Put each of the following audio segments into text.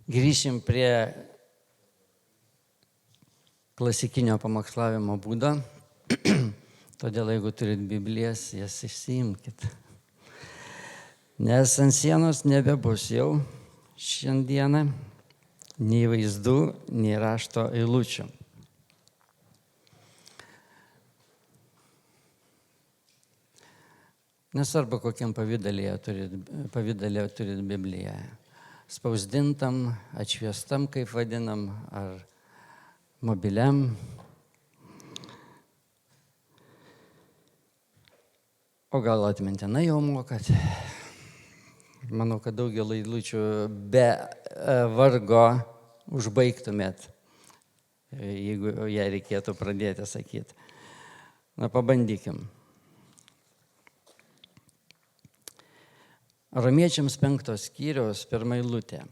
Grįšim prie klasikinio pamokslavimo būdo. Todėl, jeigu turit Biblijas, jas išsiimkit. Nes ant sienos nebebus jau šiandieną nei vaizdų, nei rašto eilučių. Nesvarbu, kokiam pavydalė turit Bibliją. Spausdintam, atšviestam, kaip vadinam, ar mobiliam. O gal atmintinai jau mokat? Manau, kad daugelį eilučių be vargo užbaigtumėt, jeigu ją reikėtų pradėti sakyti. Na, pabandykim. Romiečiams 5 skyriaus 1 eilutė.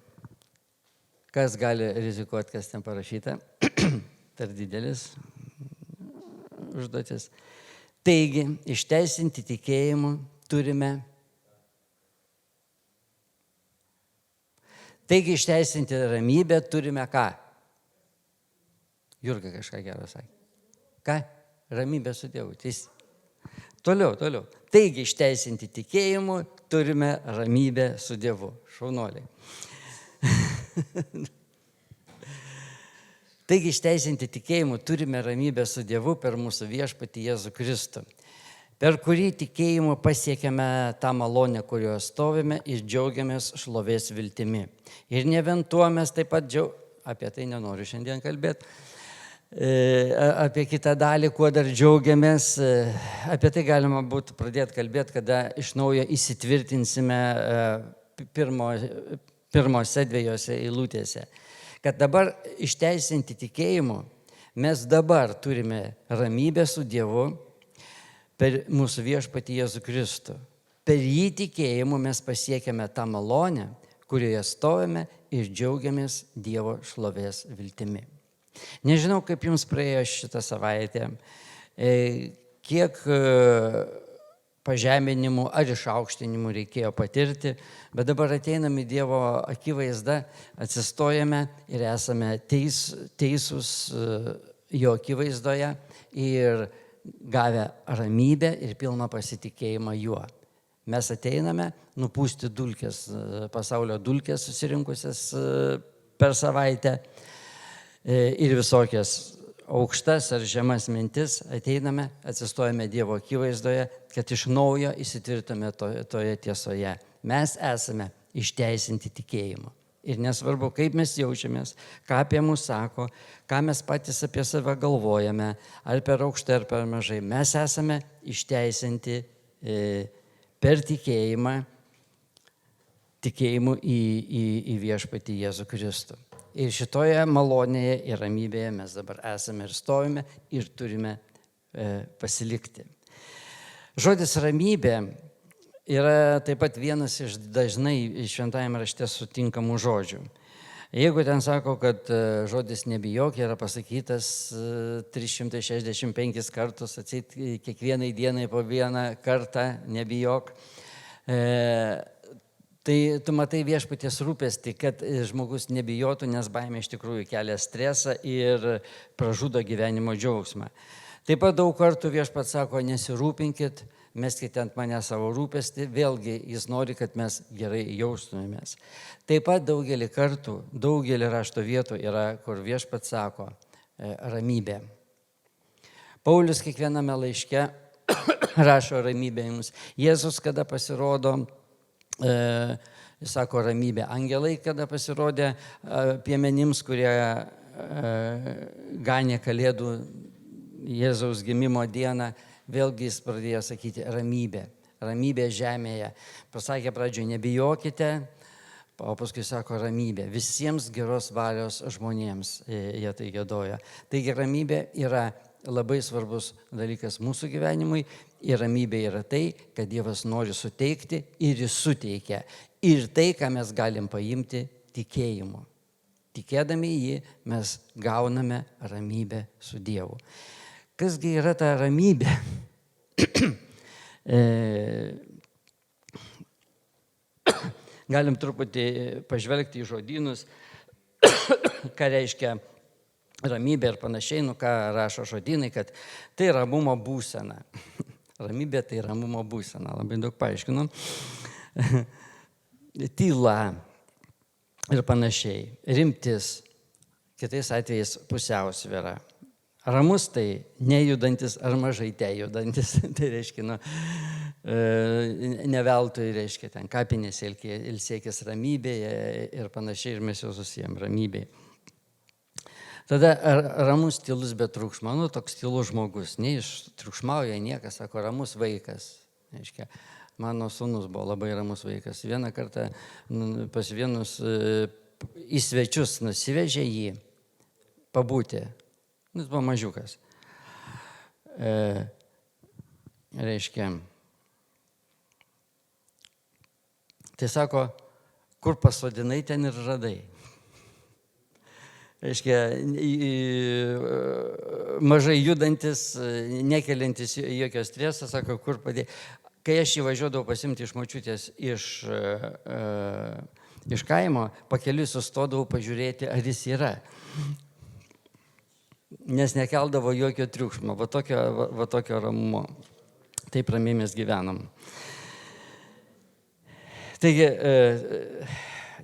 Kas gali rizikuoti, kas ten parašyta? Per didelis užduotis. Taigi, išteisinti tikėjimu turime. Taigi, išteisinti ramybę turime ką? Jurga kažką gerą sakė. Ką? Ramybę su Dievu. Toliau. Taigi, išteisinti tikėjimu turime ramybę su Dievu. Šaunuoliai. Taigi, išteisinti tikėjimu turime ramybę su Dievu per mūsų viešpatį Jėzų Kristų, per kurį tikėjimu pasiekėme tą malonę, kurioje stovime ir džiaugiamės šlovės viltimi. Ir ne vien tuo mes taip pat apie tai nenoriu šiandien kalbėti, apie kitą dalį, kuo dar džiaugiamės, apie tai galima būtų pradėti kalbėti, kada iš naujo įsitvirtinsime pirmose 2 eilutėse. Kad dabar išteisinti tikėjimu, mes dabar turime ramybę su Dievu per mūsų viešpatį Jėzų Kristų. Per jį tikėjimu mes pasiekėme tą malonę, kurioje stovime ir džiaugiamės Dievo šlovės viltimi. Nežinau, kaip jums praėjo šitą savaitę, kiek pažeminimų ar išaukštinimų reikėjo patirti, bet dabar ateinam į Dievo akivaizdą, atsistojame ir esame teisūs jo akivaizdoje ir gavę ramybę ir pilną pasitikėjimą juo. Mes ateiname nupūsti dulkes, pasaulio dulkes susirinkusias per savaitę ir visokias aukštas ar žemas mintis, ateiname, atsistojame Dievo akivaizdoje, kad iš naujo įsitvirtume toje tiesoje. Mes esame išteisinti tikėjimu. Ir nesvarbu, kaip mes jaučiamės, ką apie mus sako, ką mes patys apie save galvojame, ar per aukštai, ar per mažai. Mes esame išteisinti per tikėjimu į viešpatį Jėzų Kristų. Ir šitoje malonėje ir ramybėje mes dabar esame ir stovime ir turime pasilikti. Žodis ramybė yra taip pat vienas iš dažnai šventajame rašte sutinkamų žodžių. Jeigu ten sako, kad žodis nebijok yra pasakytas 365 kartus, atseit kiekvienai dienai po vieną kartą nebijok, tai tu matai viešpaties rūpestį, kad žmogus nebijotų, nes baimė iš tikrųjų kelia stresą ir pražudo gyvenimo džiaugsmą. Taip pat daug kartų viešpats sako, nesirūpinkit, meskite ant mane savo rūpestį, vėlgi jis nori, kad mes gerai jaustumėmės. Taip pat daugelį kartų, daugelį rašto vietų yra, kur viešpats sako ramybė. Paulius kiekviename laiške rašo ramybę jums. Jėzus, kada pasirodo, jis sako ramybė. Angelai, kada pasirodė piemenims, kurie ganė Kalėdų Jėzaus gimimo dieną, vėlgi jis pradėjo sakyti ramybė. Ramybė žemėje. Pasakė pradžioje, nebijokite, o paskui sako ramybė. Visiems geros valios žmonėms jie tai giedoja. Taigi ramybė yra labai svarbus dalykas mūsų gyvenimui. Ir ramybė yra tai, kad Dievas nori suteikti ir jis suteikia. Ir tai, ką mes galim paimti tikėjimu. Tikėdami jį mes gauname ramybę su Dievu. Kasgi yra ta ramybė? Galim truputį pažvelgti į žodynus. ką reiškia ramybė ir panašiai, ką rašo žodynai, kad tai ramumo būsena. Ramybė tai ramumo būsena, labai daug paaiškinu. Tyla ir panašiai, rimtis, kitais atvejais pusiausvyra. Ramus tai nejudantis ar mažai tejudantis, tai reiškia, ne veltui, reiškia, ten kapinės ilsėkis ramybėje ir panašiai, ir mes jau susijęm ramybėje. Tada ramus, tylus, bet triukšmo, toks tylus žmogus, neištriukšmauja niekas, sako, ramus vaikas. Reiškia, mano sūnus buvo labai ramus vaikas. Vieną kartą pas vienus į svečius nusivežė jį pabūti. Jis buvo mažiukas. Reiškia, tai sako, kur pasodinai, ten ir radai. Reiškia, mažai judantis, nekeliantis jokio streso, sako, kur padėjai. Kai aš įvažiuodavau pasimti iš močiutės iš kaimo, pakeliui sustodavau pažiūrėti, ar jis yra. Nes nekeldavo jokio triukšmo, va tokio ramumo. Taip ramiai mes gyvenam. Taigi,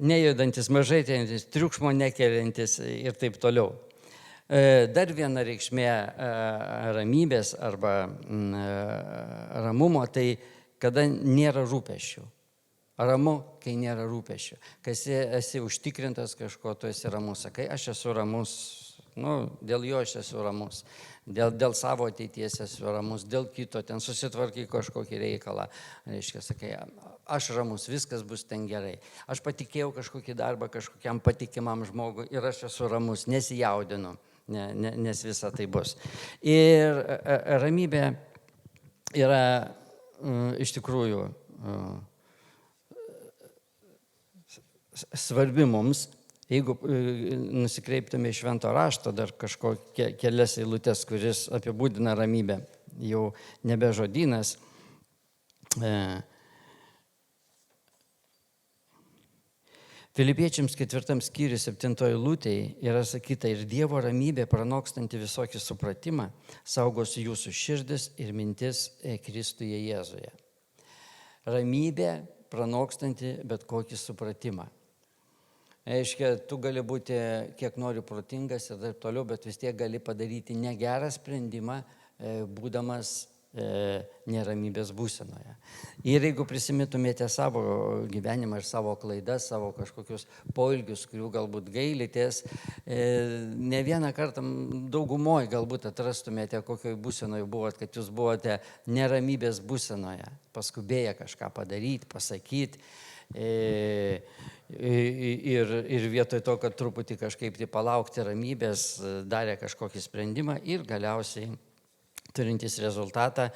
nejudantis, mažai tejantis, triukšmo nekeliantis ir taip toliau. Dar viena reikšmė ramybės arba ramumo, tai kada nėra rūpesčių. Ramu, kai nėra rūpesčių. Kai esi užtikrintas kažko, tu esi ramus. Sakai, aš esu ramus, dėl jo aš esu ramus. Dėl savo ateities esu ramus, dėl kito, ten susitvarkai kažkokį reikalą. Reiškia, sakai, aš ramus, viskas bus ten gerai. Aš patikėjau kažkokį darbą kažkokiam patikimam žmogui ir aš esu ramus, nesijaudinu, nes visa tai bus. Ir ramybė yra iš tikrųjų svarbi mums. Jeigu nusikreiptume į Švento rašto, dar kelias eilutes, kuris apibūdina ramybę, jau nebe žodynas. Filipiečiams 4 skyriui 7 eilutėje yra sakyta, ir Dievo ramybė, pranokstanti visokį supratimą, saugos jūsų širdis ir mintis Kristuje Jėzuje. Ramybė, pranokstanti bet kokį supratimą. Reiškia, tu gali būti kiek nori protingas ir taip toliau, bet vis tiek gali padaryti negerą sprendimą, būdamas neramybės būsenoje. Ir jeigu prisimintumėte savo gyvenimą ir savo klaidas, savo kažkokius poelgius, kurių galbūt gailitės, ne vieną kartą daugumoje galbūt atrastumėte, kokioje būsenoje buvot, kad jūs buvote neramybės būsenoje, paskubėję kažką padaryti, pasakyti. Ir vietoj to, kad truputį kažkaip tai palaukti ramybės, darė kažkokį sprendimą ir galiausiai turintis rezultatą,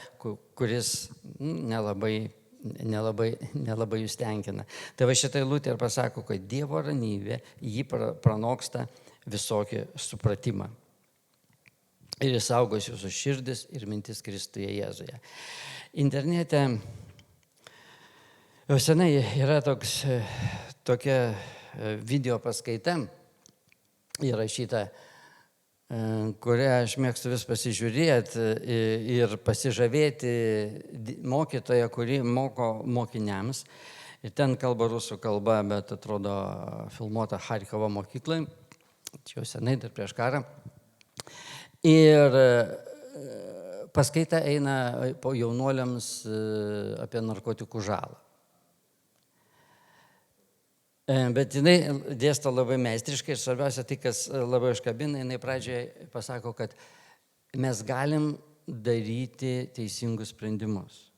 kuris nelabai jūs tenkina. Tai va šitą eilutę ir pasako, kad Dievo ramybė jį pranoksta visokį supratimą. Ir jis saugos jūsų širdis ir mintis Kristuje Jėzuje. Internete jau senai yra tokia video paskaita įrašyta, kurią aš mėgstu vis pasižiūrėti ir pasižavėti mokytoją, kuri moko mokiniams. Ir ten kalba rusų kalba, bet atrodo filmuota Charkovo mokyklai, čia jau senai, dar prieš karą. Ir paskaita eina po jaunuoliams apie narkotikų žalą. Bet jinai dėsto labai meistriškai ir svarbiausia tai, kas labai užkabina, jinai pradžioje pasako, kad mes galim daryti teisingus sprendimus.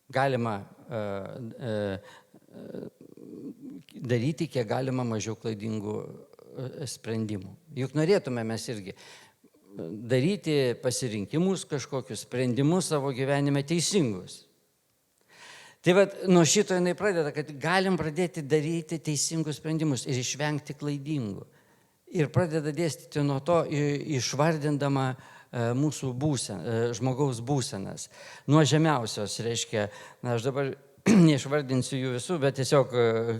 Galima daryti kiek galima mažiau klaidingų sprendimų. Juk norėtume mes irgi daryti pasirinkimus, kažkokius sprendimus savo gyvenime teisingus. Tai va, nuo šito jinai pradeda, kad galim pradėti daryti teisingus sprendimus ir išvengti klaidingų. Ir pradeda dėstyti nuo to, išvardindama mūsų žmogaus būsenas. Nuo žemiausios, reiškia, aš dabar neišvardinsiu jų visų, bet tiesiog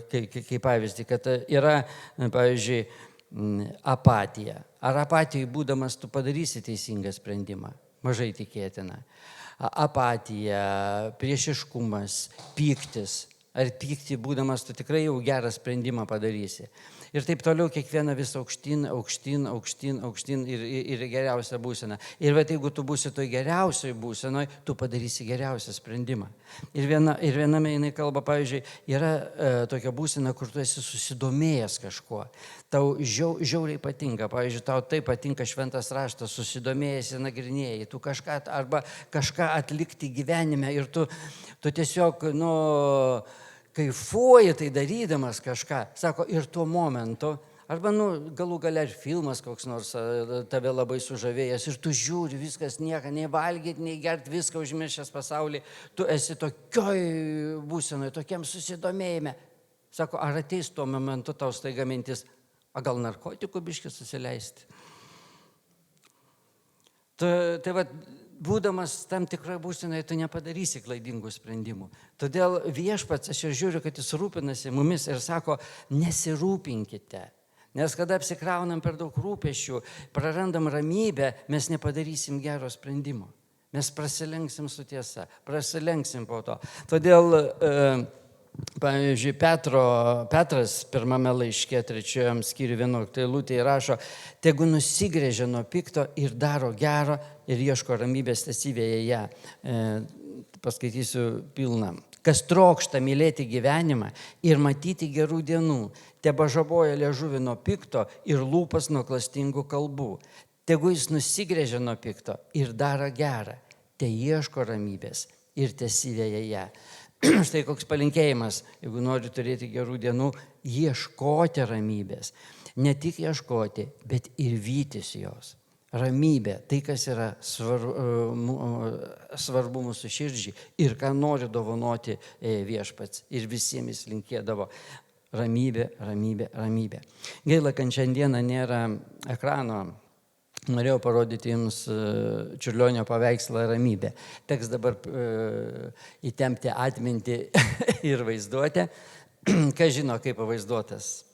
kaip pavyzdį, kad yra, pavyzdžiui, apatija. Ar apatijai būdamas tu padarysi teisingą sprendimą? Mažai tikėtina. Apatija, priešiškumas, pyktis. Ar pyktį būdamas tu tikrai jau gerą sprendimą padarysi? Ir taip toliau kiekvieną vis aukštyn ir geriausią būseną. Ir jeigu tu būsi toj geriausioj būsenoje, tu padarysi geriausią sprendimą. Ir viename jinai kalba, pavyzdžiui, yra tokia būsena, kur tu esi susidomėjęs kažkuo. Tau žiauriai patinka, pavyzdžiui, tau taip patinka šventas raštas, susidomėjęs ir nagrinėjai, tu kažką atlikti gyvenime ir tu tiesiog, kaifuoji tai darydamas kažką, sako, ir tuo momentu, arba galų gale ir filmas koks nors tave labai sužavėjęs ir tu žiūri, viskas nieka, nei valgyti, nei gerti, viską užmiršęs pasaulį, tu esi tokioj būsenoje, tokiam susidomėjime. Sako, ar ateis tuo momentu tau staiga mintis, gal narkotikų biškį susileisti? Tai būdamas tam tikroje būsenoje, tu nepadarysi klaidingų sprendimų. Todėl viešpats, aš ir žiūriu, kad jis rūpinasi mumis ir sako, nesirūpinkite. Nes kada apsikraunam per daug rūpesčių, prarandam ramybę, mes nepadarysim gero sprendimo. Mes prasilenksim su tiesa, prasilenksim po to. Todėl, pavyzdžiui, Petras pirmame laiške, 3 skyriuje 11 eilutėje rašo, tegu nusigręžia nuo pikto ir daro gero ir ieško ramybės tesyvėje ją. Paskaitysiu pilną. Kas trokšta mylėti gyvenimą ir matyti gerų dienų, tebažaboja liežuvį nuo pikto ir lūpas nuo klastingų kalbų. Tegu jis nusigręžia nuo pikto ir daro gerą, te ieško ramybės ir tesyvėje ją. Štai koks palinkėjimas, jeigu nori turėti gerų dienų, ieškoti ramybės. Ne tik ieškoti, bet ir vytis jos. Ramybė, tai kas yra svarbu mūsų širdžiai ir ką nori dovanoti viešpats. Ir visiems linkėdavo ramybė, ramybė, ramybė. Gaila, kad šiandieną nėra ekrano. Norėjau parodyti jums Čiurlionio paveikslą Ramybė. Teks dabar įtempti atmintį ir vaizduotę. Kas žino, kaip pavaizduotas?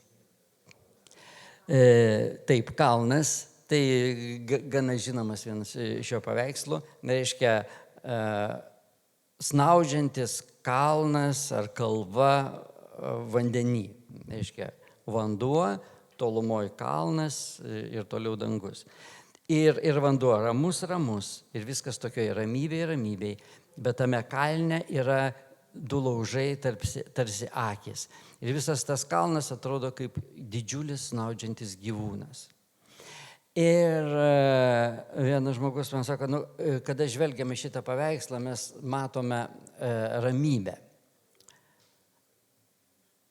Taip, kalnas. Tai gana žinomas vienas šio paveikslo. Reiškia, snaudžiantis kalnas ar kalva vandenį. Reiškia, vanduo, tolumoje kalnas ir toliau dangus. Ir vanduo ramus ir viskas tokioje ramybėje, bet tame kalne yra du laužai tarsi akis. Ir visas tas kalnas atrodo kaip didžiulis snaudžiantis gyvūnas. Ir vienas žmogus man sako, kada žvelgiame šitą paveikslą, mes matome ramybę.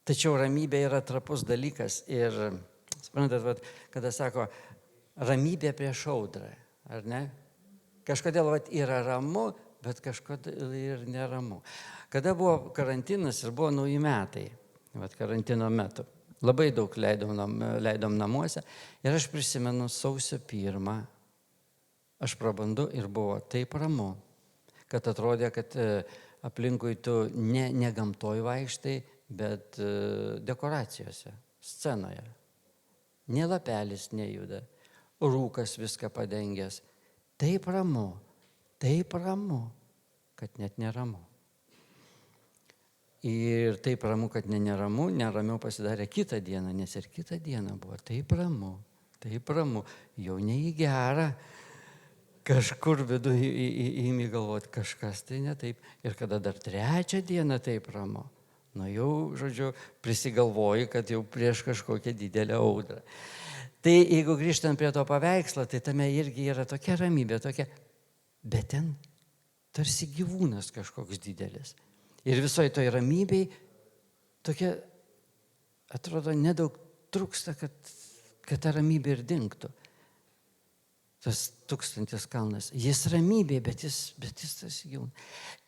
Tačiau ramybė yra trapus dalykas ir, suprantat, kada sako, ramybė prieš audrą, ar ne? Kažkodėl yra ramu, bet kažkodėl ir neramu. Kada buvo karantinas ir buvo nauji metai, karantino metu, labai daug leidom namuose ir aš prisimenu sausio 1, aš prabandu ir buvo taip ramu, kad atrodė, kad aplinkui tu ne gamtoj vaikštai, bet dekoracijose, scenoje. Nė lapelis nejuda, rūkas viską padengęs. Taip ramu, kad net neramu. Ir taip ramu, kad neramu, neramiau pasidarė kitą dieną, nes ir kitą dieną buvo taip ramu, jau ne į gerą. Kažkur viduje įmi galvoti, kažkas tai ne taip. Ir kada dar 3 dieną taip ramu, jau, žodžiu, prisigalvoji, kad jau prieš kažkokią didelę audrą. Tai jeigu grįžtant prie to paveikslo, tai tame irgi yra tokia ramybė, bet ten tarsi gyvūnas kažkoks didelis. Ir visoje toj ramybėj tokia, atrodo, nedaug trūksta, kad ta ramybė ir dingtų. Tas tūkstantis kalnas. Jis ramybė, bet jis tarsi gyvūnas.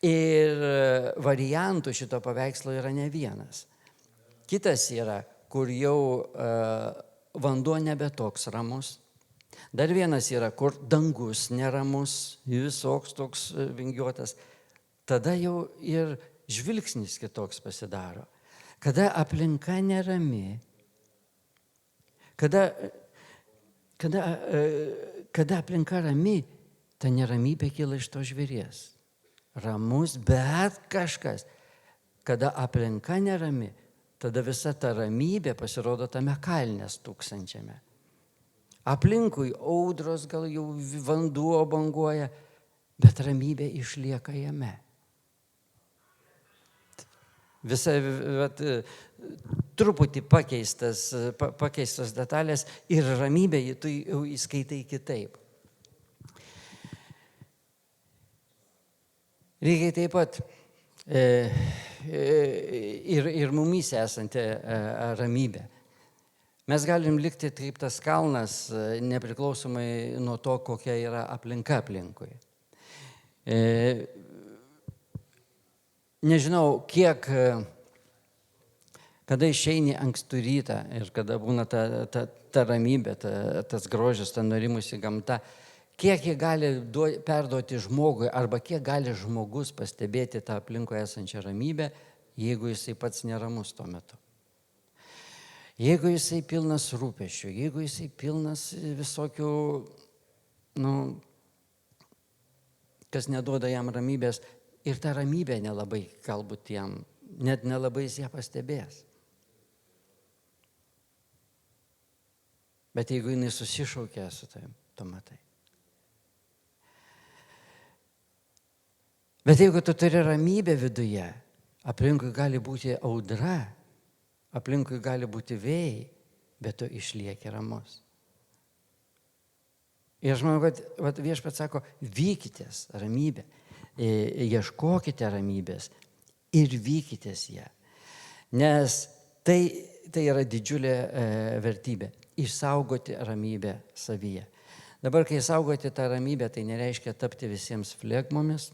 Ir variantų šito paveikslo yra ne vienas. Kitas yra, kur jau vanduo nebe toks ramus. Dar vienas yra, kur dangus neramus, visoks toks vingiuotas. Tada jau ir žvilgsnis kitoks pasidaro. Kada aplinka nerami, kada aplinka rami, ta neramybė kyla iš to žvėries. Ramus, bet kažkas. Kada aplinka nerami, tada visa ta ramybė pasirodo tame kalne stūksančiame. Aplinkui audros, gal jau vanduo banguoja, bet ramybė išlieka jame. Visa, truputį pakeistos detalės ir ramybė, tu jau įskaitai kitaip. Lygiai taip pat ir mumyse esanti ramybė. Mes galim likti kaip tas kalnas, nepriklausomai nuo to, kokia yra aplinka aplinkui. Nežinau, kiek, kada išeini ankstų rytą ir kada būna ta ramybė, tas grožis, ta norimusi gamta, kiek jie gali perduoti žmogui arba kiek gali žmogus pastebėti tą aplinkoje esančią ramybę, jeigu jisai pats neramus tuo metu. Jeigu jisai pilnas rūpesčių, jeigu jisai pilnas visokių, kas neduoda jam ramybės, ir ta ramybė nelabai, galbūt jam, net nelabai jis ją pastebės. Bet jeigu jinai susišaukia su tavim, tu matai. Bet jeigu tu turi ramybę viduje, aplinkui gali būti audra, aplinkui gali būti vėjai, bet tu išlieki ramus. Ir aš manau, kad viešpats sako, vykitės ramybę, ieškokite ramybės ir vykitės ją. Nes tai yra didžiulė vertybė, išsaugoti ramybę savyje. Dabar, kai saugoti tą ramybę, tai nereiškia tapti visiems flegmomis,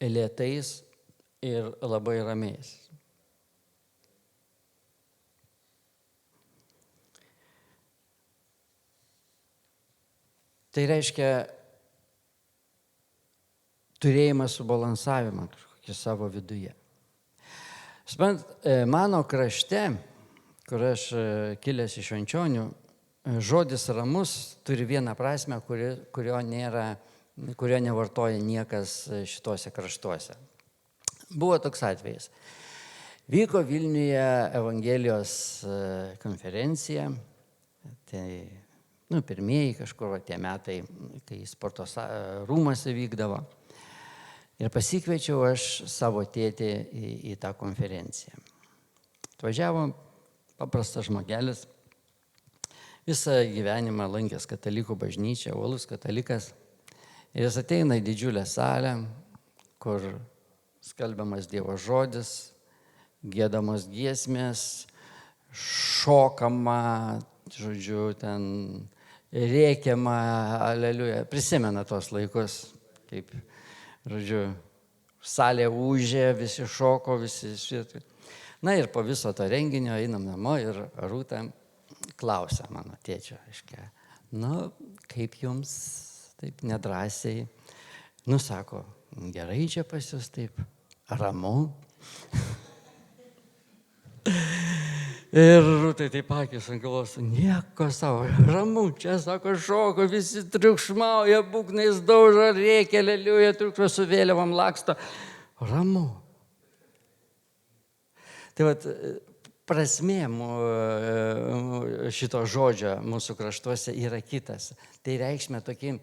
lėtais ir labai ramiais. Tai reiškia turėjimą subalansavimą kažkokį savo viduje. Mano krašte, kur aš kilęs iš Švenčionių, žodis ramus turi vieną prasmę, kurio nevartoja niekas šituose kraštuose. Buvo toks atvejis. Vyko Vilniuje Evangelijos konferencija, tai pirmieji kažkur tie metai, kai sporto rūmuose vykdavo. Ir pasikviečiau aš savo tėtį į tą konferenciją. Atvažiavo paprastas žmogelis, visą gyvenimą lankęs katalikų bažnyčią, uolus katalikas. Ir jis ateina į didžiulę salę, kur skalbiamas Dievo žodis, giedamos giesmės, šokama, žodžiu, ten rėkiama, aleliuja. Prisimena tos laikus, kaip, žodžiu, salė ūžė, visi šoko, visi šitą. Na ir po viso to renginio einam namo ir Rūta klausia mano tėčio, aiškiai, kaip jums taip nedrąsiai, sako, gerai čia pas jūs taip, ramu. Ir Rūtai taip akis ant galvos, nieko savo, ramu, čia sako, šoko, visi triukšmauja, būgnais daužo, rėkia, aleliuja, triukšmo su vėliavom laksto. Ramu. Tai vat, prasmė šito žodžio mūsų kraštuose yra kitas. Tai reikšmė tokį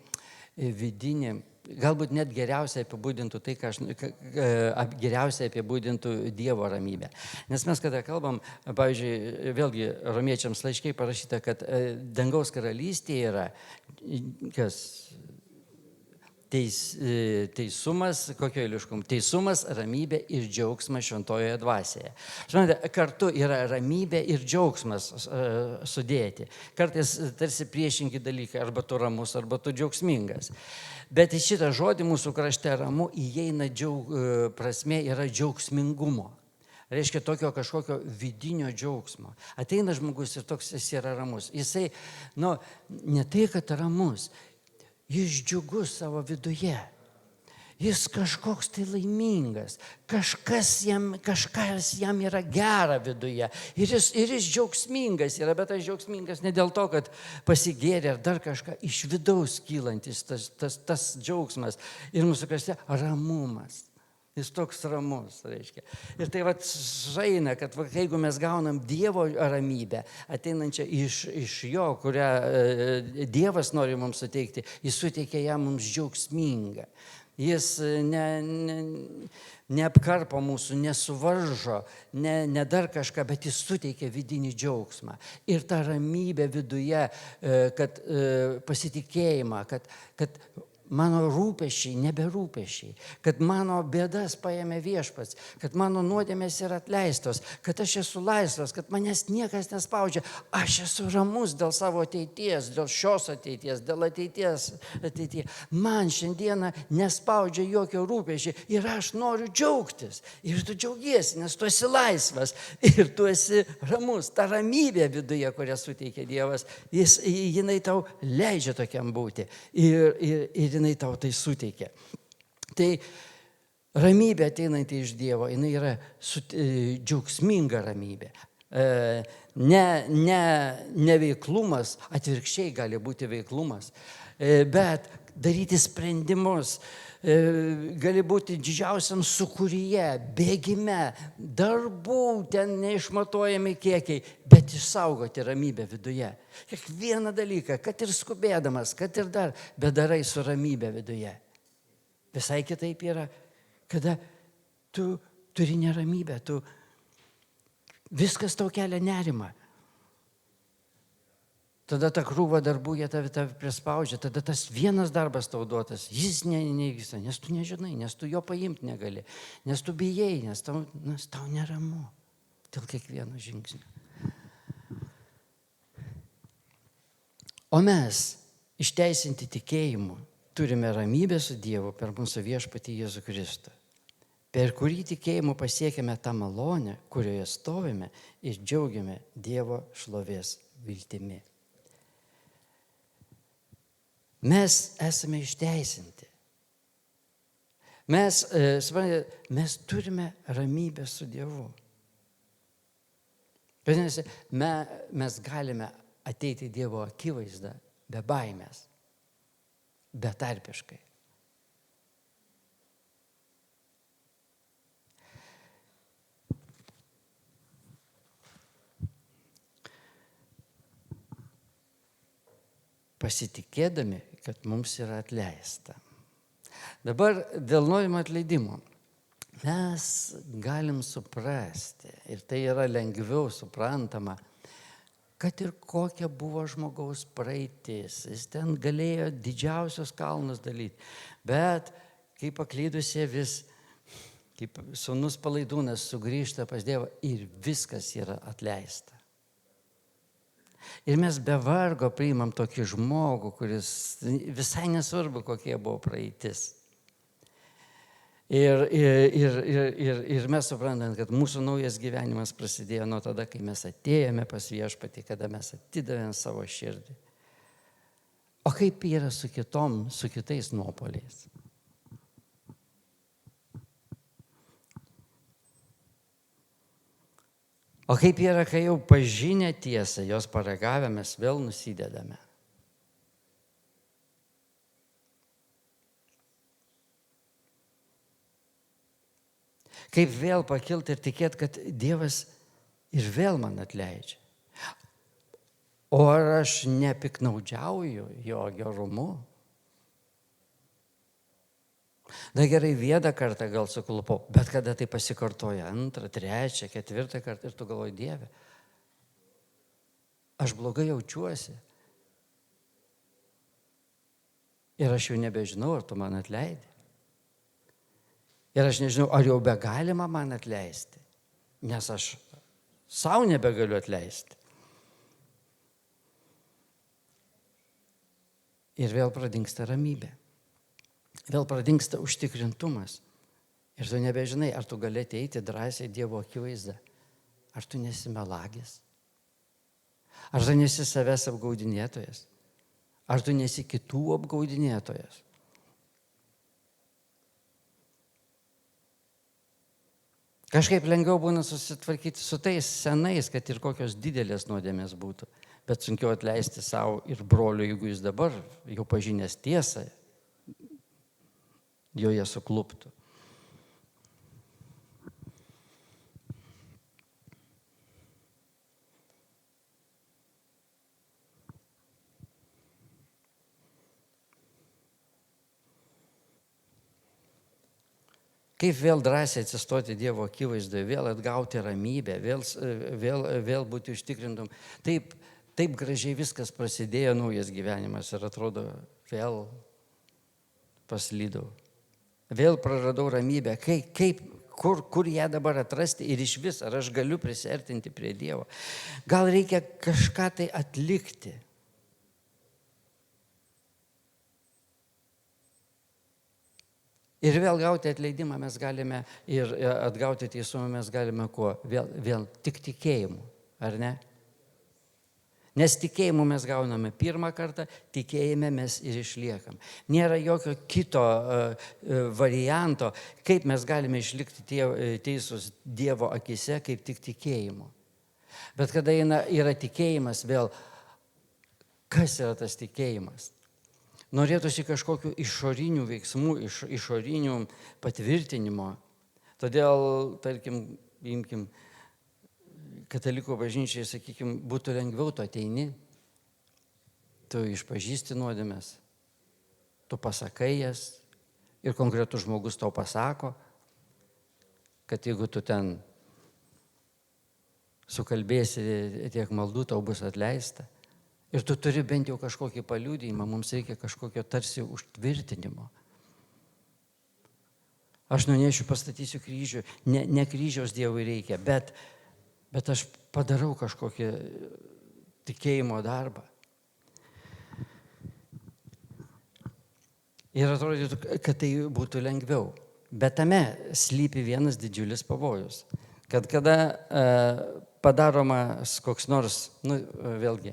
vidinį, galbūt net geriausiai apibūdintų tai, geriausiai apibūdintų Dievo ramybę. Nes mes, kada kalbam, pavyzdžiui, vėlgi romiečiams laiškai parašyta, kad dangaus karalystė yra kas? Teisumas, kokio eiliškumo? Teisumas, ramybė ir džiaugsmas šventojoje dvasioje. Žinote, kartu yra ramybė ir džiaugsmas sudėti. Kartais tarsi priešingi dalykai, arba tu ramus, arba tu džiaugsmingas. Bet į šitą žodį mūsų krašte ramu įeina prasmė yra džiaugsmingumo. Reiškia tokio kažkokio vidinio džiaugsmo. Ateina žmogus ir toks jis yra ramus. Jisai, ne tai, kad ramus, jis džiugus savo viduje. Jis kažkoks tai laimingas, kažkas jam yra gera viduje. Ir jis džiaugsmingas yra, bet aš džiaugsmingas ne dėl to, kad pasigėrė ar dar kažką, iš vidaus kylantis tas džiaugsmas. Ir mūsų krašte ramumas. Jis toks ramus, reiškia. Ir tai žaina, kad jeigu mes gaunam Dievo ramybę, ateinančią iš jo, kurią Dievas nori mums suteikti, jis suteikia ją mums džiaugsmingą. Jis neapkarpo mūsų, nesuvaržo, ne dar kažką, bet jis suteikia vidinį džiaugsmą. Ir ta ramybė viduje, kad pasitikėjimą, kad mano rūpesčiai neberūpesčiai, kad mano bėdas paėmė Viešpats, kad mano nuodėmės yra atleistos, kad aš esu laisvas, kad manęs niekas nespaudžia, aš esu ramus dėl savo ateities, dėl šios ateities, dėl ateities. Man šiandieną nespaudžia jokio rūpesčiai ir aš noriu džiaugtis. Ir tu džiaugiesi, nes tu esi laisvas ir tu esi ramus. Ta ramybė viduje, kurią suteikia Dievas, jinai tau leidžia tokiam būti. Ir jinai tau tai suteikia. Tai ramybė ateinanti iš Dievo, jinai yra džiaugsminga ramybė. Ne veiklumas, atvirkščiai gali būti veiklumas, bet daryti sprendimus, gali būti didžiausiam sūkuryje, bėgime, darbų ten neišmatuojami kiekiai, bet išsaugoti ramybę viduje. Kiekvieną dalyką, kad ir skubėdamas, kad ir dar, bet darai su ramybė viduje. Visai kitaip yra, kada tu turi neramybę, viskas tau kelia nerimą. Tada ta krūva darbų, jie tave prispaudžia, tada tas vienas darbas tau duotas, jis neįvyksta, nes tu nežinai, nes tu jo paimti negali, nes tu bijai, nes tau neramu dėl kiekvieno žingsnio. O mes, išteisinti tikėjimu, turime ramybę su Dievu per mūsų Viešpatį Jėzų Kristų, per kurį tikėjimu pasiekėme tą malonę, kurioje stovime ir džiaugiame Dievo šlovės viltimi. Mes esame išteisinti. Mes turime ramybę su Dievu. Vadinasi, mes galime ateiti į Dievo akivaizdą be baimės, betarpiškai. Pasitikėdami, kad mums yra atleista. Dabar dėl norimo atleidimo mes galim suprasti, ir tai yra lengviau suprantama, kad ir kokia buvo žmogaus praeitis. Jis ten galėjo didžiausius kalnus dalyti, bet kaip paklydusie kaip sūnus Palaidūnas sugrįžta pas Dievą ir viskas yra atleista. Ir mes be vargo priimam tokį žmogų, kuris visai nesvarbu, kokie buvo praeitis. Ir mes suprantam, kad mūsų naujas gyvenimas prasidėjo nuo tada, kai mes atėjome pas Viešpatį, kada mes atidavėm savo širdį. O kaip yra su kitais nuopoliais? O kaip yra, kai jau pažinę tiesą, jos paragavę, mes vėl nusidedame. Kaip vėl pakilti ir tikėti, kad Dievas ir vėl man atleidžia. O ar aš nepiknaudžiauju jo gerumu? Na gerai, vieną kartą gal suklupau, bet kada tai pasikartoja antrą, trečią, ketvirtą kartą ir tu galvoji, Dieve, aš blogai jaučiuosi. Ir aš jau nebežinau, ar tu man atleidi. Ir aš nežinau, ar jau begalima man atleisti, nes aš savo nebegaliu atleisti. Ir vėl pradingsta ramybė. Vėl pradingsta užtikrintumas. Ir tu nebežinai, ar tu gali ateiti drąsiai Dievo akivaizdą. Ar tu nesi melagis? Ar tu nesi savęs apgaudinėtojas? Ar tu nesi kitų apgaudinėtojas? Kažkaip lengviau būna susitvarkyti su tais senais, kad ir kokios didelės nuodėmės būtų. Bet sunkiau atleisti savo ir broliui, jeigu jis dabar jau pažinęs tiesą, joje sukluptų. Kaip vėl drąsiai atsistoti Dievo akivaizdoje, vėl atgauti ramybę, vėl būti užtikrintum. Taip gražiai viskas prasidėjo, naujas gyvenimas ir atrodo vėl paslydau. Vėl praradau ramybę. Kur ją dabar atrasti ir iš vis, ar aš galiu prisiartinti prie Dievo. Gal reikia kažką tai atlikti. Ir vėl gauti atleidimą mes galime ir atgauti teisumą mes galime kuo? Vėl tik tikėjimu, ar ne? Nes tikėjimu mes gauname pirmą kartą, tikėjime mes ir išliekam. Nėra jokio kito varianto, kaip mes galime išlikti teisūs Dievo akise, kaip tik tikėjimu. Bet kada yra tikėjimas vėl, kas yra tas tikėjimas? Norėtųsi kažkokių išorinių veiksmų, išorinių patvirtinimo. Todėl, tarkim, imkim, katalikų bažnyčiai, sakykim, būtų lengviau, tu ateini, tu išpažįsti nuodėmes, tu pasakai jas ir konkretus žmogus tau pasako, kad jeigu tu ten sukalbėsi tiek maldų, tau bus atleista. Ir tu turi bent jau kažkokį paliudijimą, mums reikia kažkokio tarsi užtvirtinimo. Aš nunešiu, pastatysiu kryžių, ne kryžiaus Dievui reikia, bet aš padarau kažkokį tikėjimo darbą. Ir atrodytų, kad tai būtų lengviau. Bet tame slypi vienas didžiulis pavojus. Kad kada padaromas koks nors, vėlgi,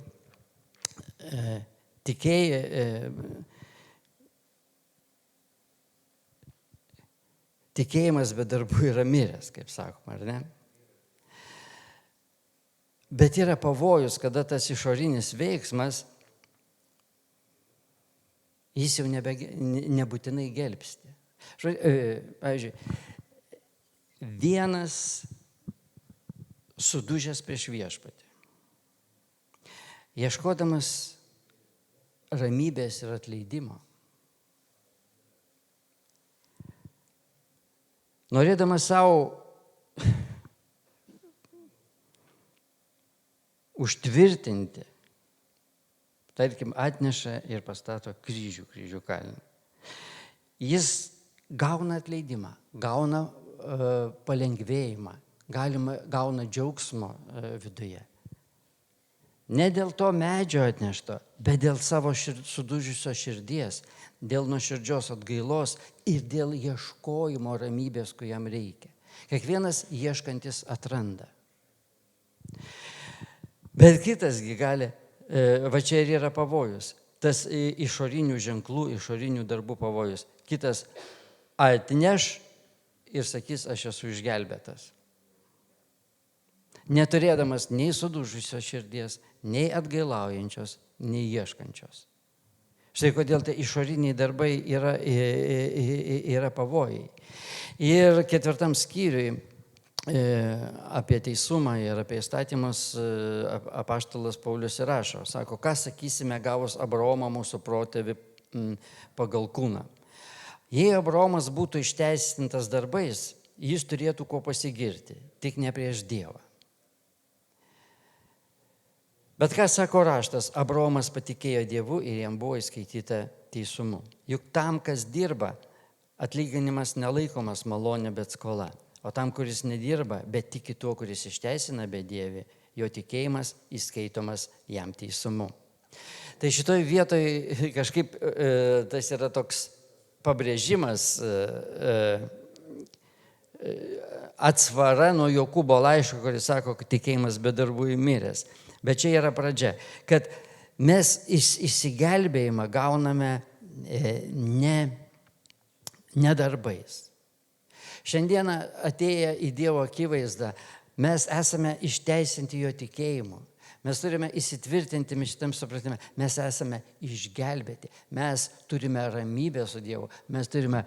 tikėjimas be darbų yra miręs, kaip sakoma, ar ne? Bet yra pavojus, kada tas išorinis veiksmas, jis jau nebūtinai gelbsti. Pavyzdžiui, vienas sudužęs prieš viešpatį, ieškodamas ramybės ir atleidimo, norėdamas savo užtvirtinti, tarkim, atneša ir pastato kryžių kalną. Jis gauna atleidimą, gauna palengvėjimą, gauna džiaugsmo viduje. Ne dėl to medžio atnešto, bet dėl savo sudužusio širdies, dėl nuoširdžios atgailos ir dėl ieškojimo ramybės, ko jam reikia. Kiekvienas ieškantis atranda. Bet kitasgi gali, va čia ir yra pavojus, tas išorinių ženklų, išorinių darbų pavojus. Kitas atneš ir sakys, aš esu išgelbėtas. Neturėdamas nei sudužusios širdies, nei atgailaujančios, nei ieškančios. Štai kodėl tie išoriniai darbai yra pavojai. Ir 4 skyriui apie teisumą ir apie įstatymus apaštalas Paulius ir rašo. Sako, ką sakysime gavus Abraomą mūsų protėvį pagal kūną. Jei Abraomas būtų išteisintas darbais, jis turėtų ko pasigirti, tik ne prieš Dievą. Bet ką sako raštas, Abraomas patikėjo Dievu ir jam buvo įskaityta teisumu. Juk tam, kas dirba, atlyginimas nelaikomas malonė, bet skola. O tam, kuris nedirba, bet tiki tuo, kuris išteisina bedievi, jo tikėjimas įskaitomas jam teisumu. Tai šitoj vietoj kažkaip tas yra toks pabrėžimas, atsvara nuo Jokūbo laiško, kuris sako, kad tikėjimas be darbų įmiręs. Bet čia yra pradžia, kad mes Šiandieną atėję į Dievo akivaizdą, mes esame išteisinti jo tikėjimu. Mes turime įsitvirtinti šitam supratime. Mes esame išgelbėti. Mes turime ramybę su Dievu. Mes turime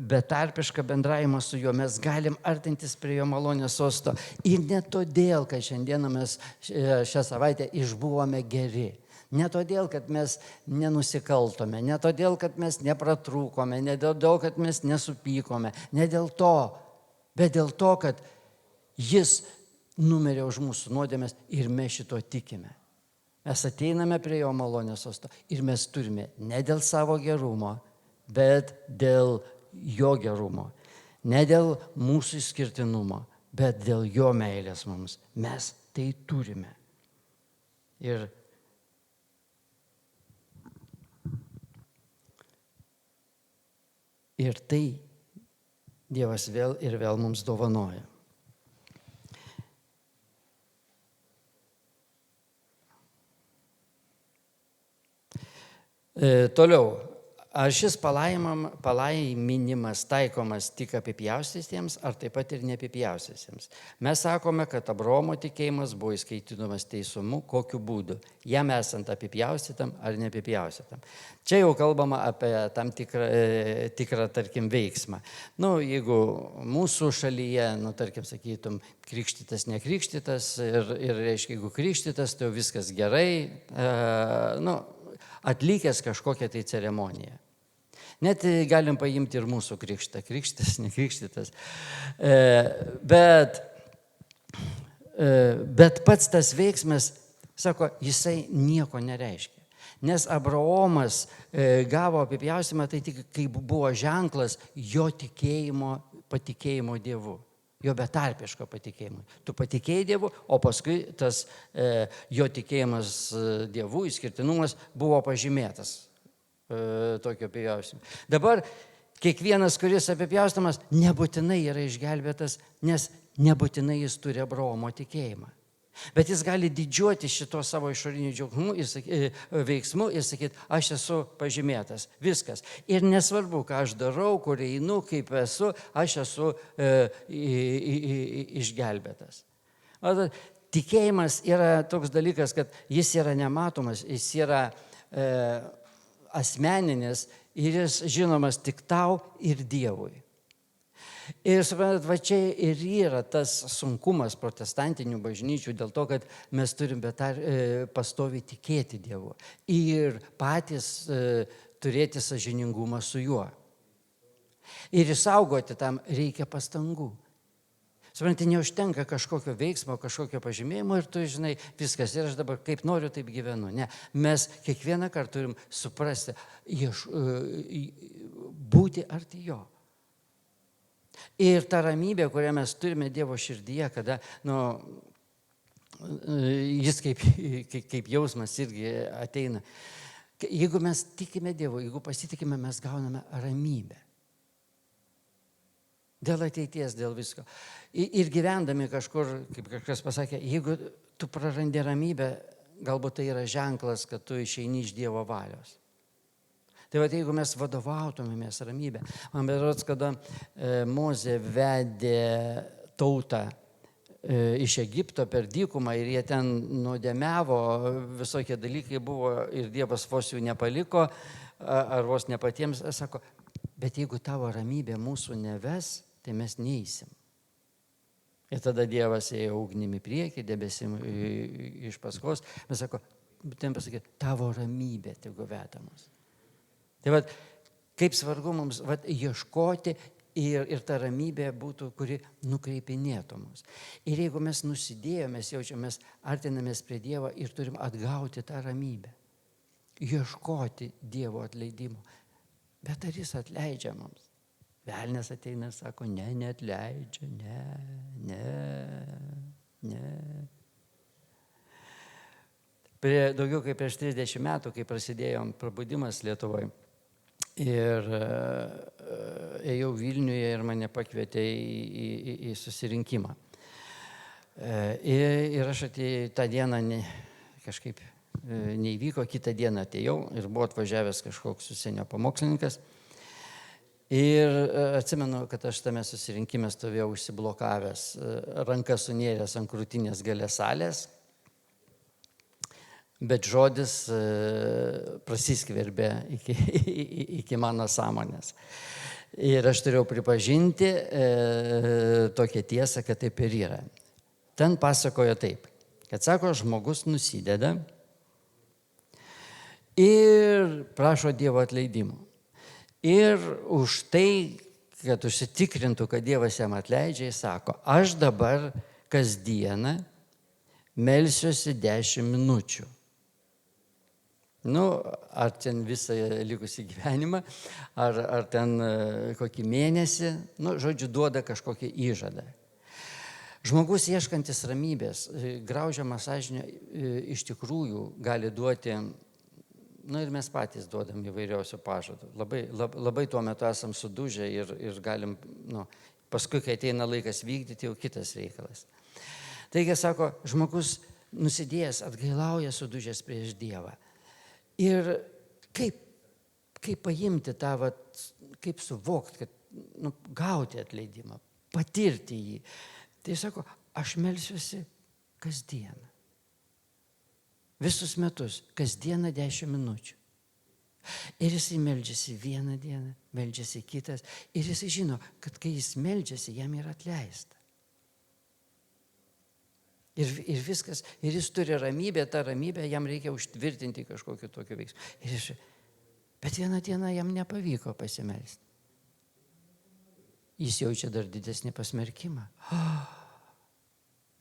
betarpišką bendravimą su juo. Mes galim artintis prie jo malonės sosto. Ir ne todėl, kad šiandieną mes šią savaitę išbuvome geri. Ne todėl, kad mes nenusikaltome. Ne todėl, kad mes nepratrūkome. Ne todėl, kad mes nesupykome. Ne dėl to. Bet dėl to, kad jis numirė už mūsų nuodėmes ir mes šito tikime. Mes ateiname prie jo malonės sosto ir mes turime ne dėl savo gerumo, bet dėl jo gerumo. Ne dėl mūsų išskirtinumo, bet dėl jo meilės mums. Mes tai turime. Ir tai Dievas vėl ir vėl mums dovanoja. Toliau, ar šis palaiminimas taikomas tik apipjaustysiems, ar taip pat ir neapipjaustysiems? Mes sakome, kad Abraomo tikėjimas buvo įskaitinamas teisumu, kokiu būdu, jam esant apipjaustytam ar neapipjaustytam. Čia jau kalbama apie tam tikrą tarkim, veiksmą. Jeigu mūsų šalyje, tarkim, sakytum, krikštytas, nekrikštytas ir reiškia, jeigu krikštytas, tai jau viskas gerai, atlikęs kažkokią tai ceremoniją. Net galim paimti ir mūsų krikštą, krikštytas, nekrikštytas. Bet pats tas veiksmas, sako, jisai nieko nereiškia. Nes Abraomas gavo apipjaustymą, tai tik kaip buvo ženklas jo patikėjimo Dievu. Jo betarpiško patikėjimo. Tu patikėjai Dievu, o paskui tas jo tikėjimas Dievu, išskirtinumas buvo pažymėtas tokio apipjaustymo. Dabar kiekvienas, kuris apipjaustamas, nebūtinai yra išgelbėtas, nes nebūtinai jis turi Abraomo tikėjimą. Bet jis gali didžiuoti šito savo išoriniu džiaugsmu ir veiksmu ir sakyti, aš esu pažymėtas, viskas. Ir nesvarbu, ką aš darau, kur einu, kaip esu, aš esu išgelbėtas. Tikėjimas yra toks dalykas, kad jis yra nematomas, jis yra asmeninis ir jis žinomas tik tau ir Dievui. Ir suprantat, va čia ir yra tas sunkumas protestantinių bažnyčių dėl to, kad mes turim pastoviai tikėti Dievu ir patys turėti sąžiningumą su juo. Ir išsaugoti tam reikia pastangų. Suprantat, neužtenka kažkokio veiksmo, kažkokio pažymėjimo ir tu žinai, viskas, ir aš dabar kaip noriu, taip gyvenu. Ne, mes kiekvieną kartą turim suprasti, būti arti jo. Ir ta ramybė, kurią mes turime Dievo širdyje, kada jis kaip jausmas irgi ateina. Jeigu mes tikime Dievu, jeigu pasitikime, mes gauname ramybę. Dėl ateities, dėl visko. Ir gyvendami kažkur, kaip kažkas pasakė, jeigu tu prarandi ramybę, galbūt tai yra ženklas, kad tu išeini iš Dievo valios. Tai va, jeigu mes vadovautumėmės ramybę, man berods, kada Mozė vedė tautą iš Egipto per dykumą ir jie ten nuodėmiavo, visokie dalykai buvo ir Dievas vos jų nepaliko, ar vos ne patiems, sako, bet jeigu tavo ramybė mūsų neves, tai mes neįsim. Ir tada Dievas ėjo ugnimi priekį, debesim iš paskos, mes sako, ten pasakė, tavo ramybė tegu veda mus. Tai va, kaip svarbu mums ieškoti ir ta ramybė būtų, kuri nukreipinėtų mus. Ir jeigu mes nusidėjome, mes jaučiamės, artinamės prie Dievo ir turim atgauti tą ramybę. Ieškoti Dievo atleidimo. Bet ar jis atleidžia mums? Velnias ateina ir sako, neatleidžia, ne. Daugiau kaip prieš 30 metų, kai prasidėjo prabudimas Lietuvoje, ir ėjau Vilniuje ir mane pakvietė į susirinkimą. Ir aš tą dieną kažkaip neįvyko, kitą dieną atėjau ir buvo atvažiavęs kažkoks užsienio pamokslininkas. Ir atsimenu, kad aš tame susirinkime stovėjau užsiblokavęs, rankas sunėręs ant krūtinės gale salės, bet žodis prasiskverbė iki mano sąmonės. Ir aš turėjau pripažinti tokią tiesą, kad taip ir yra. Ten pasakojo taip, kad sako, žmogus nusideda ir prašo Dievo atleidimo. Ir už tai, kad užsitikrintų, kad Dievas jam atleidžia, jis sako, aš dabar kasdieną melsiuosi 10 minučių. Ar ten visą likusį gyvenimą, ar ten kokį mėnesį, žodžiu, duoda kažkokį įžadą. Žmogus ieškantis ramybės, graužiamą sąžinę iš tikrųjų gali duoti. Ir mes patys duodam įvairiausių pažadų. Labai tuo metu esam sudužę ir galim, paskui, kai ateina laikas vykdyti, jau kitas reikalas. Taigi, sako, žmogus nusidėjęs atgailauja sudužęs prieš Dievą. Ir kaip paimti tą, kaip suvokti, kad gauti atleidimą, patirti jį. Tai sako, aš melsiuosi kasdieną. Visus metus, kasdieną 10 minučių. Ir jisai meldžiasi vieną dieną, meldžiasi kitas. Ir jisai žino, kad kai jis meldžiasi, jam yra atleista. Ir viskas. Ir jis turi ramybę, tą ramybę jam reikia užtvirtinti kažkokiu tokiu veiksmu. Bet vieną dieną jam nepavyko pasimelsti. Jis jaučia dar didesnį pasmerkimą.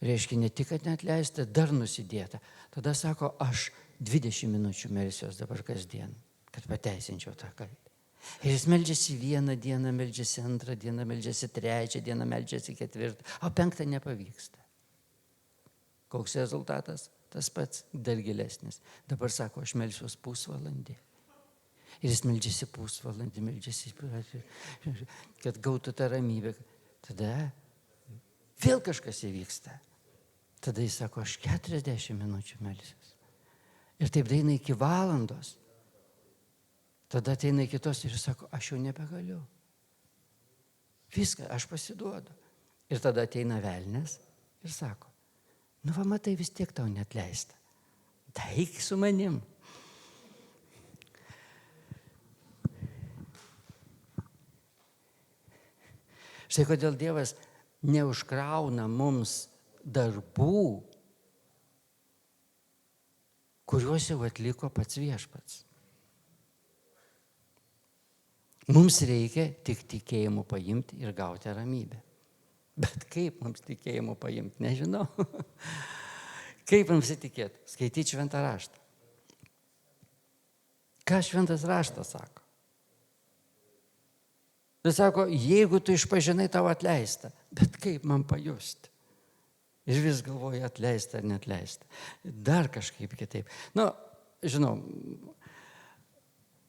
Reiškia, ne tik, kad neatleista, dar nusidėta. Tada sako, aš 20 minučių melsiuos dabar kasdien, kad pateisinčiau tą kaltę. Ir jis meldžiasi vieną dieną, meldžiasi antrą dieną, meldžiasi trečią dieną, meldžiasi ketvirtą, o penktą nepavyksta. Koks rezultatas? Tas pats, dar gilesnis. Dabar sako, aš melsiuos pusvalandį. Ir jis meldžiasi pusvalandį, meldžiasi, kad gautų tą ramybę. Tada vėl kažkas įvyksta. Tada jis sako, aš 40 minučių melsiuos. Ir taip daina iki valandos. Tada ateina kitos ir jis sako, aš jau nebegaliu. Viską, aš pasiduodu. Ir tada ateina velnias ir sako, matai, vis tiek tau neatleista. Taik su manim. Štai kodėl Dievas neužkrauna mums darbų, kuriuos jau atliko pats Viešpats. Mums reikia tik tikėjimu paimti ir gauti ramybę. Bet kaip mums tikėjimu paimti, nežinau. Kaip mums įtikėti? Skaityti šventą raštą. Ką šventas raštas sako? Jis sako, jeigu tu išpažinai, tau atleista. Bet kaip man pajusti? Ir vis galvoju, atleista ar neatleista. Dar kažkaip kitaip. Žinau,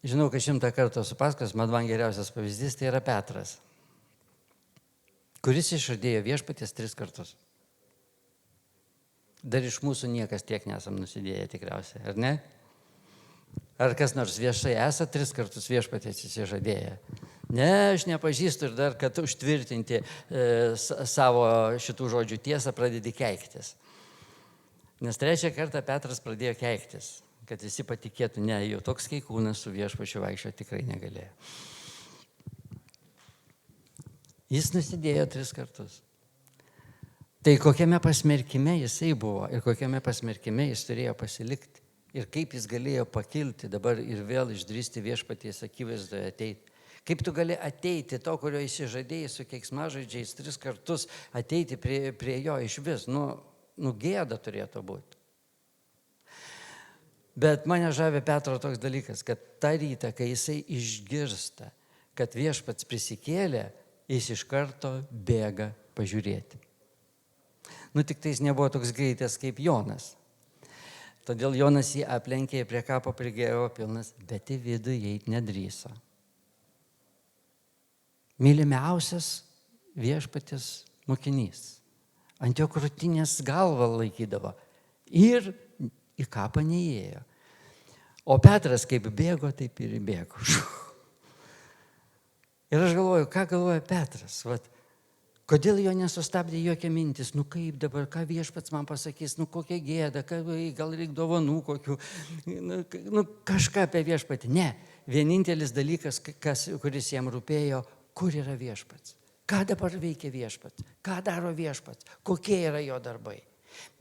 kad 100 kartų supasakos, man geriausias pavyzdys tai yra Petras, kuris išradėjo viešpaties 3 kartus. Dar iš mūsų niekas tiek nesam nusidėję tikriausiai, ar ne? Ar kas nors viešai esat 3 kartus viešpaties išsižadėję? Ne, aš nepažįstu ir dar, kad užtvirtinti savo šitų žodžių tiesą, pradedi keiktis. Nes 3 kartą Petras pradėjo keiktis, kad visi patikėtų, ne, jau toks keikūnas su viešpačiu vaikščio tikrai negalėjo. Jis nusidėjo 3 kartus. Tai kokiame pasmerkime jisai buvo ir kokiame pasmerkime jis turėjo pasilikti. Ir kaip jis galėjo pakilti dabar ir vėl išdrįsti viešpaties akivaizdoje ateiti. Kaip tu gali ateiti to, kurio įsižadėjai su keiksmažodžiais 3 kartus, ateiti prie jo iš vis, gėda turėtų būti. Bet mane žavė Petro toks dalykas, kad tą rytą, kai jisai išgirsta, kad viešpats prisikėlė, jis iš karto bėga pažiūrėti. Tik tai jis nebuvo toks greitas kaip Jonas. Todėl Jonas jį aplenkė ir prie kapo prigėjo pilnas, bet į vidų įeiti nedrįso. Mylimiausias viešpaties mokinys. Ant jo krūtinės galvą laikydavo ir į kapą neįėjo. O Petras kaip bėgo, taip ir bėgo. Ir aš galvoju, ką galvoja Petras, vat. Kodėl jo nesustabdė jokia mintis, kaip dabar, ką viešpats man pasakys, kokia gėda, gal reikia dovanų kokių, kažką apie viešpatį. Ne, vienintelis dalykas, kuris jam rūpėjo, kur yra viešpats, ką dabar veikia viešpats, ką daro viešpats, kokie yra jo darbai.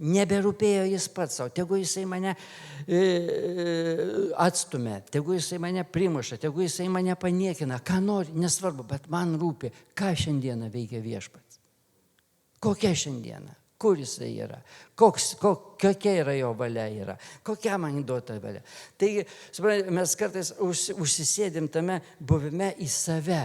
Neberūpėjo jis pats savo, tegu jisai mane atstumia, tegu jisai mane primuša, tegu jisai mane paniekina, ką nori, nesvarbu, bet man rūpi, ką šiandieną veikia viešpats. Kokia šiandieną, kur jisai yra, kokia yra jo valia yra, kokia man duota valia. Taigi, mes kartais užsisėdim tame buvime į save.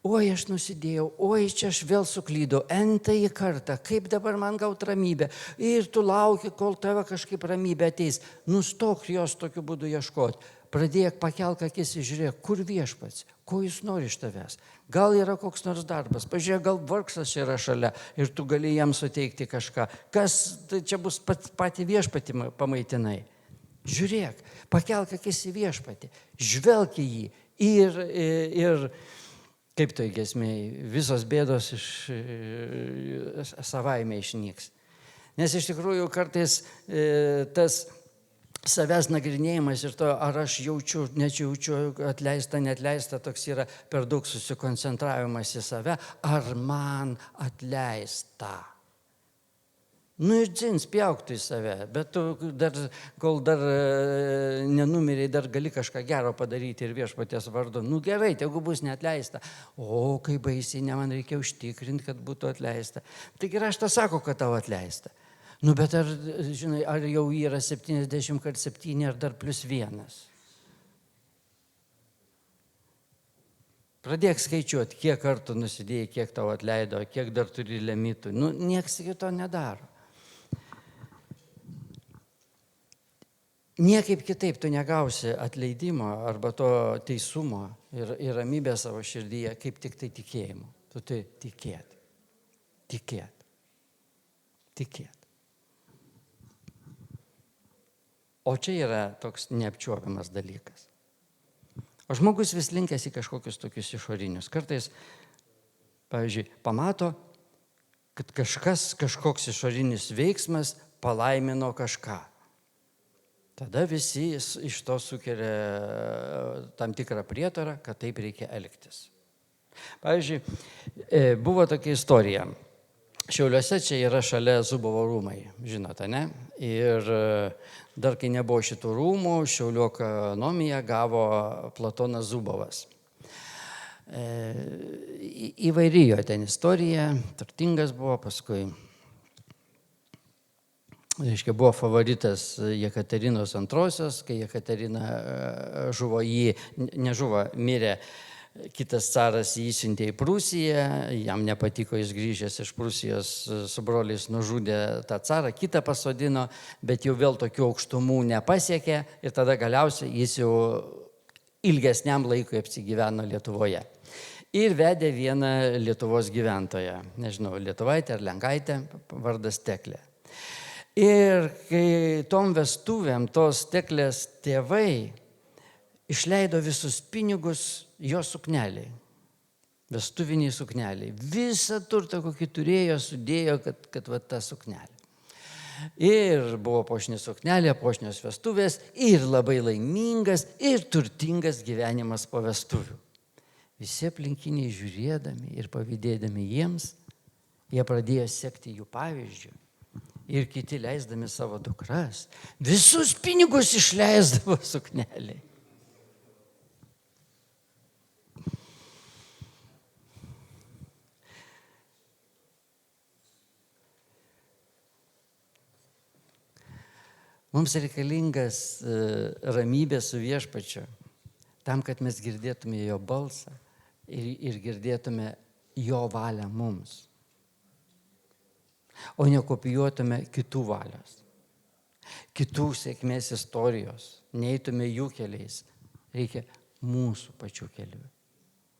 Oi, aš nusidėjau, oi, čia aš vėl suklydau, entąjį kartą, kaip dabar man gauti ramybę. Ir tu lauki, kol tave kažkaip ramybė ateis. Nustok jos tokiu būdu ieškoti. Pradėk, pakelk akis ir žiūrėk, kur viešpats, ko jis nori iš tavęs. Gal yra koks nors darbas, pažiūrėk, gal vargsas yra šalia ir tu gali jam suteikti kažką. Kas tai čia bus pati viešpatį pamaitinai. Žiūrėk, pakelk akis į viešpatį, žvelk į jį ir kaip toj giesmėj, visos bėdos savaime išnyks. Nes iš tikrųjų kartais tas savęs nagrinėjimas ir to, ar aš jaučiu, nejaučiu, atleista, neatleista, toks yra per daug susikoncentravimas į save, ar man atleista. Ir dzins, pjauk tu į save, bet tu kol dar nenumiriai, dar gali kažką gero padaryti ir viešpaties vardu. Gerai, tegu bus neatleista. O, kaip baisiai, man reikia užtikrinti, kad būtų atleista. Taigi raštas sako, kad tau atleista. Bet ar, žinai, ar jau yra 70x7 ar dar +1? Pradėk skaičiuoti, kiek kartų nusidėjai, kiek tau atleido, kiek dar turi limitų. Nieks to nedaro. Niekaip kitaip tu negausi atleidimo arba to teisumo ir ramybę savo širdyje, kaip tik tai tikėjimu. Tu tai tikėt. Tikėt. Tikėt. O čia yra toks neapčiuopiamas dalykas. O žmogus vis linkęs į kažkokius tokius išorinius. Kartais, pavyzdžiui, pamato, kad kažkoks išorinis veiksmas palaimino kažką. Tada visi iš to sukelia tam tikrą prietarą, kad taip reikia elgtis. Pavyzdžiui, buvo tokia istorija. Šiauliuose čia yra šalia Zubovo rūmai, žinote, ne? Ir dar kai nebuvo šitų rūmų, Šiaulių ekonomiją gavo Platonas Zubovas. Įvairi jo ten istorija, turtingas buvo, paskui buvo favoritas Jekaterinos antrosios, kai Jekaterina žuvo mirė, kitas caras jį siuntė į Prūsiją, jam nepatiko, jis grįžęs iš Prūsijos su broliais nužudė tą carą, kitą pasodino, bet jau vėl tokių aukštumų nepasiekė ir tada galiausiai jis jau ilgesniam laikui apsigyveno Lietuvoje. Ir vedė vieną Lietuvos gyventoją, nežinau, lietuvaitę ar lenkaitę, vardas Teklė. Ir kai tom vestuvėm tos Teklės tėvai išleido visus pinigus jo sukneliai, vestuviniai sukneliai, visą turtą, kokį turėjo, sudėjo, kad va ta suknelė. Ir buvo puošni suknelė, puošnios vestuvės ir labai laimingas ir turtingas gyvenimas po vestuvių. Visi aplinkiniai žiūrėdami ir pavydėdami jiems, jie pradėjo sekti jų pavyzdžių. Ir kiti leisdami savo dukras, visus pinigus išleisdavo sukneliai. Mums reikalingas ramybė su viešpačiu, tam, kad mes girdėtume jo balsą ir girdėtume jo valią mums. O nekopijuotume kitų valios, kitų sėkmės istorijos, neitume jų keliais, reikia mūsų pačių kelių.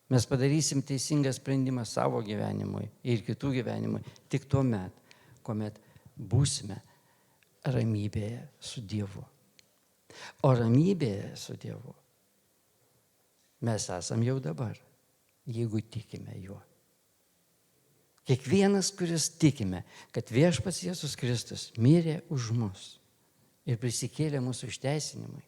Mes padarysim teisingą sprendimą savo gyvenimui ir kitų gyvenimui tik tuo met, kuomet būsime ramybėje su Dievu. O ramybėje su Dievu mes esam jau dabar. jeigu tikime juo. Kiekvienas, kuris tikime, kad viešpats Jėzus Kristus mirė už mus ir prisikėlė mūsų išteisinimui,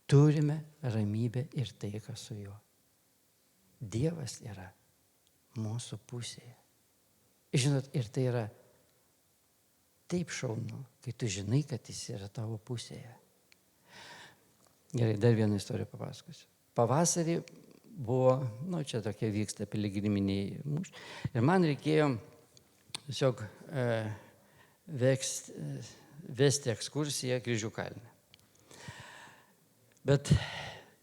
turime ramybę ir taiką su juo. Dievas yra mūsų pusėje. Žinot, ir tai yra taip šaunu, kai tu žinai, kad jis yra tavo pusėje. Gerai, dar vieną istoriją papasakosiu. Pavasarį buvo, čia tokie vyksta piligriminiai mūšiai. Ir man reikėjo tiesiog vesti ekskursiją Kryžių kalne. Bet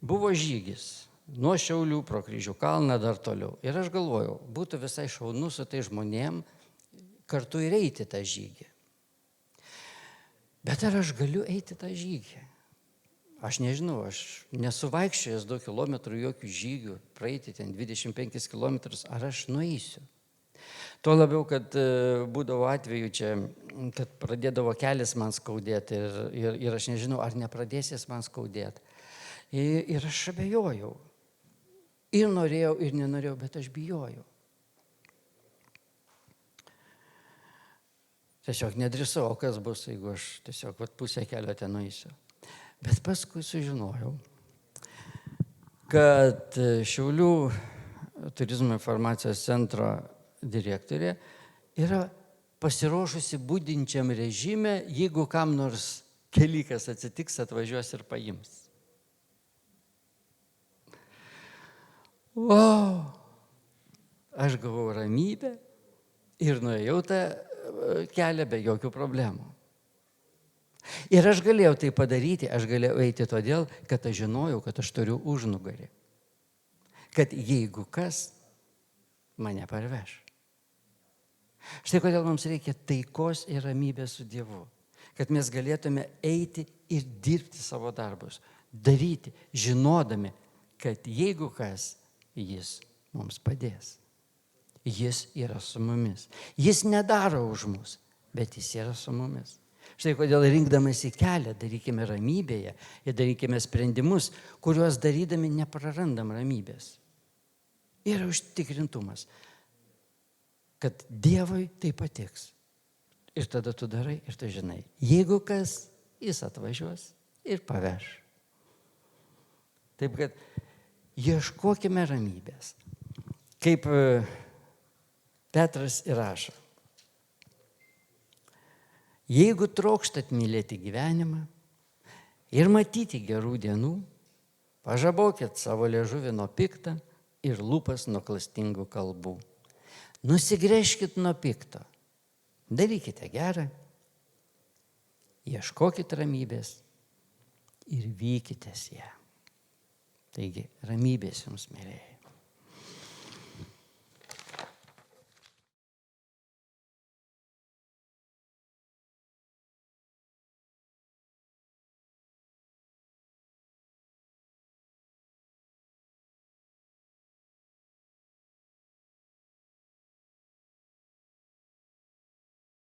buvo žygis nuo Šiaulių pro Kryžių kalną dar toliau. Ir aš galvojau, būtų visai šaunu su tai žmonėm kartu ir eiti tą žygį. Bet ar aš galiu eiti tą žygį? Aš nežinau, aš nesu vaikščiojęs 2 kilometrų jokių žygių, praeiti ten 25 kilometrus, ar aš nueisiu. Tuo labiau, kad būdavo atveju čia, kad pradėdavo kelias man skaudėti ir aš nežinau, ar nepradėsės man skaudėti. Ir aš abejojau. Ir norėjau, ir nenorėjau, bet aš bijojau. Tiesiog nedrįsau, o kas bus, jeigu aš tiesiog pusę kelio ten nueisiu. Bet paskui sužinojau, kad Šiaulių turizmo informacijos centro direktorė yra pasiruošusi budinčiam režime, jeigu kam nors kelikas atsitiks, atvažiuos ir paims. Wow! Aš gavau ramybę ir nuėjau tą kelią be jokių problemų. Ir aš galėjau tai padaryti, aš galėjau eiti todėl, kad aš žinojau, kad aš turiu užnugarį. Kad jeigu kas, mane parveš. Štai kodėl mums reikia taikos ir ramybės su Dievu. Kad mes galėtume eiti ir dirbti savo darbus. Daryti, žinodami, kad jeigu kas, jis mums padės. Jis yra su mumis. Jis nedaro už mus, bet jis yra su mumis. Štai kodėl rinkdamasi kelią darykime ramybėje ir darykime sprendimus, kuriuos darydami neprarandam ramybės. Yra užtikrintumas, kad Dievui tai patiks. Ir tada tu darai ir tu žinai. Jeigu kas, jis atvažiuos ir paveš. Taip kad ieškokime ramybės. Kaip Petras ir rašo. Jeigu trokštat mylėti gyvenimą ir matyti gerų dienų, pažabokit savo liežuvį nuo pikta ir lūpas nuo klastingų kalbų. Nusigręžkit nuo pikto, darykite gerą, ieškokit ramybės ir vykitės ją. Taigi, ramybės jums, mėlyje.